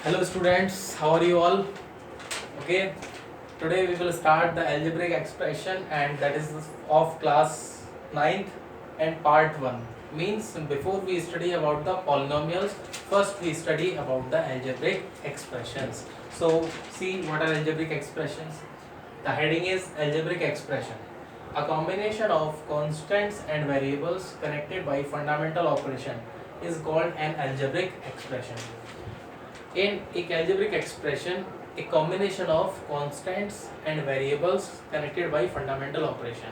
Hello students, how are you all? Okay, today we will start the algebraic expression and that is of class ninth and part 1. Means before we study about the polynomials, first we study about the algebraic expressions. So see what are algebraic expressions. The heading is algebraic expression. A combination of constants and variables connected by fundamental operation is called an algebraic expression. In a algebraic expression, a combination of constants and variables connected by fundamental operation.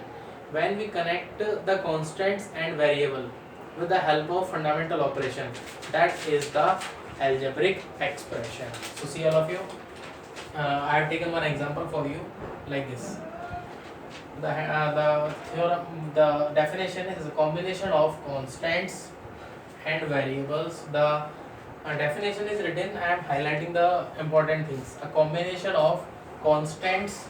When we connect the constants and variable with the help of fundamental operation, that is the algebraic expression. So see all of you, I have taken one example for you like this. The theorem, the definition is a combination of constants and variables. The definition is written. I am highlighting the important things. A combination of constants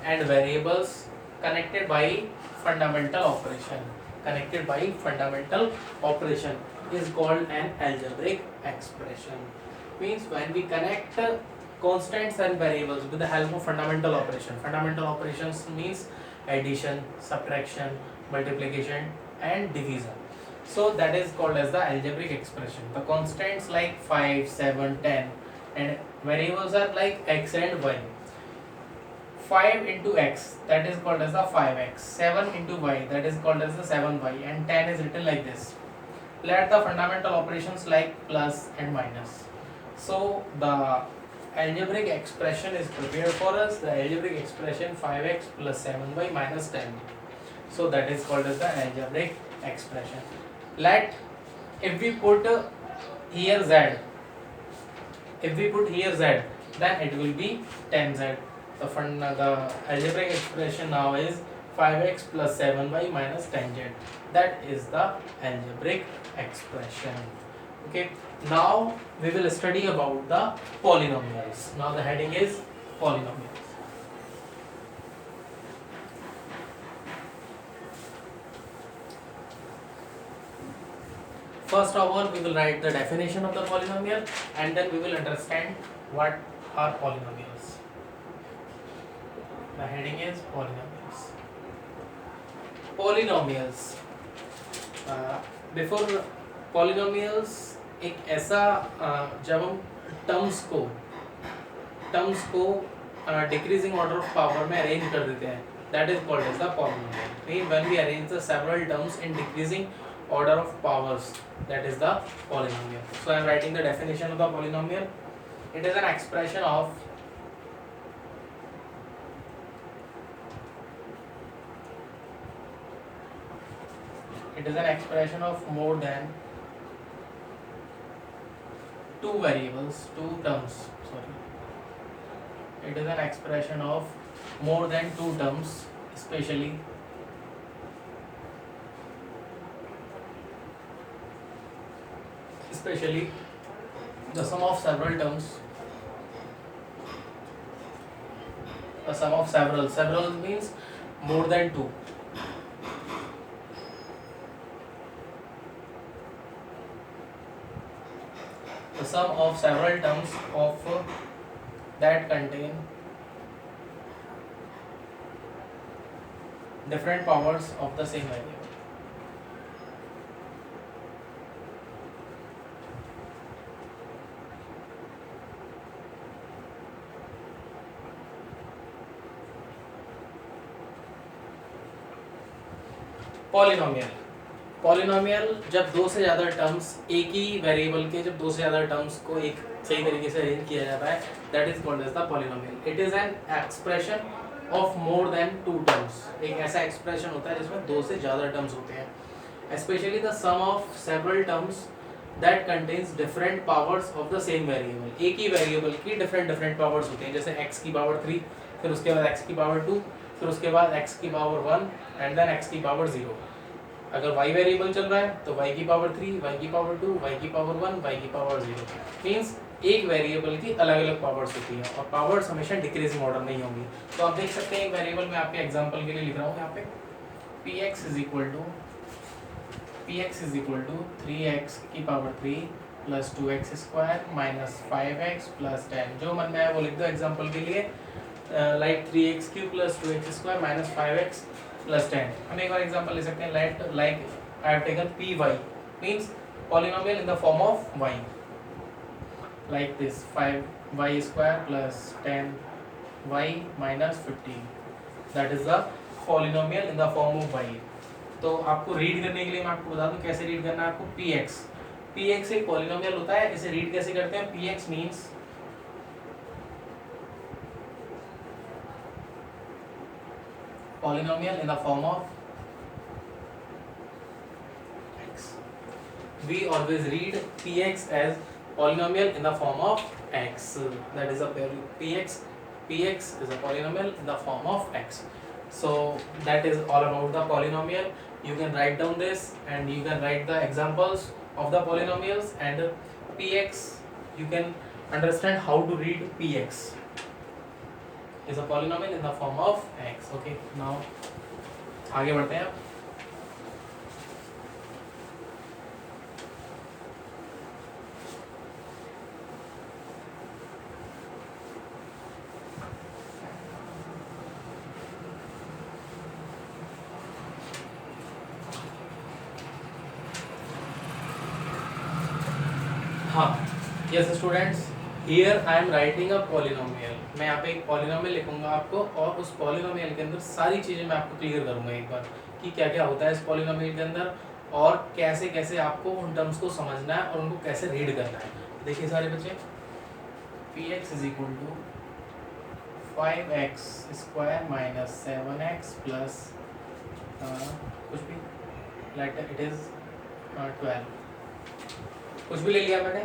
and variables connected by fundamental operation. Connected by fundamental operation is called an algebraic expression. Means when we connect constants and variables with the help of fundamental operation. Fundamental operations means addition, subtraction, multiplication, and division. So that is called as the algebraic expression. The constants like 5, 7, 10 and variables are like x and y. 5 into x, that is called as the 5x. 7 into y, that is called as the 7y, and 10 is written like this. Let the fundamental operations like plus and minus. So the algebraic expression is prepared for us. The algebraic expression 5x plus 7y minus 10. So that is called as the algebraic expression. Let if we put here z, then it will be 10z. The algebraic expression now is 5x plus 7y minus 10z. That is the algebraic expression. Okay, now we will study about the polynomials. Now the heading is polynomials. First of all, we will write the definition of the polynomial and then we will understand what are polynomials. The heading is polynomials. Polynomials. Before polynomials एक ऐसा जब हम terms को decreasing order of power में arrange कर देते हैं, that is called as the polynomial. Mean when we arrange the several terms in decreasing order of powers, that is the polynomial. So I am writing the definition of the polynomial. It is an expression of more than two terms. It is an expression of more than two terms, especially the sum of several terms. The sum of several means more than two. The sum of several terms of that contain different powers of the same variable. Polynomial जब दो से ज़्यादा terms एक ही variable के जब दो से ज़्यादा टर्म्स को एक सही तरीके से अरेंज किया जाता है, that is called as the polynomial. It is an expression of more than two terms. एक ऐसा एक्सप्रेशन होता है जिसमें दो से ज़्यादा टर्म्स होते हैं. Specially the sum of several terms that contains different powers of the same variable. एक ही वेरिएबल की डिफरेंट पावर्स होती हैं, जैसे x की पावर 3, फिर उसके बाद x की पावर 2, फिर उसके बाद x की पावर 1 एंड देन x की पावर 0. अगर y वेरिएबल चल रहा है तो y की पावर 3, y की पावर 2, y की पावर 1, y की पावर 0. मीन्स एक वेरिएबल की अलग अलग पावर्स होती हैं और पावर्स हमेशा डिक्रीजिंग ऑर्डर नहीं होंगी. तो आप देख सकते हैं एक वेरिएबल में आपके एग्जांपल के लिए लिख रहा हूँ यहाँ पे px is equal to 3x की power 3 plus 2x² minus 5x plus 10। जो मन में आए वो लिख दो एग्जाम्पल के लिए, like 3x³ plus 2x² minus 5x plus 10। हम एक और एग्जाम्पल ले सकते हैं, like I have taken py means polynomial in the form of y, like this 5y² plus 10y minus 15, that is the polynomial in the form of y। तो आपको read करने के लिए मैं आपको बता दूं कैसे रीड करना है आपको। px एक पॉलिनोमियल होता है, इसे रीड कैसे करते हैं? px means polynomial in the form of x। We always read px as polynomial in the form of x, that is a px is a polynomial in the form of x। So that is all about the polynomial। You can write down this and you can write the examples of the polynomials, and px you can understand how to read px is a polynomial in the form of x। Okay, now आगे बढ़ते हैं। हाँ, yes students, here I am writing a polynomial. मैं यहाँ पे एक polynomial लिखूंगा आपको, और उस पॉलिनोमियल के अंदर सारी चीज़ें मैं आपको क्लियर करूंगा एक बार कि क्या क्या होता है इस पॉलिनोमियल के अंदर, और कैसे कैसे आपको उन टर्म्स को समझना है और उनको कैसे रीड करना है। देखिए सारे बच्चे, px is equal to 5x² minus 7x plus कुछ भी, लाइक इट इज 12, कुछ भी ले लिया मैंने।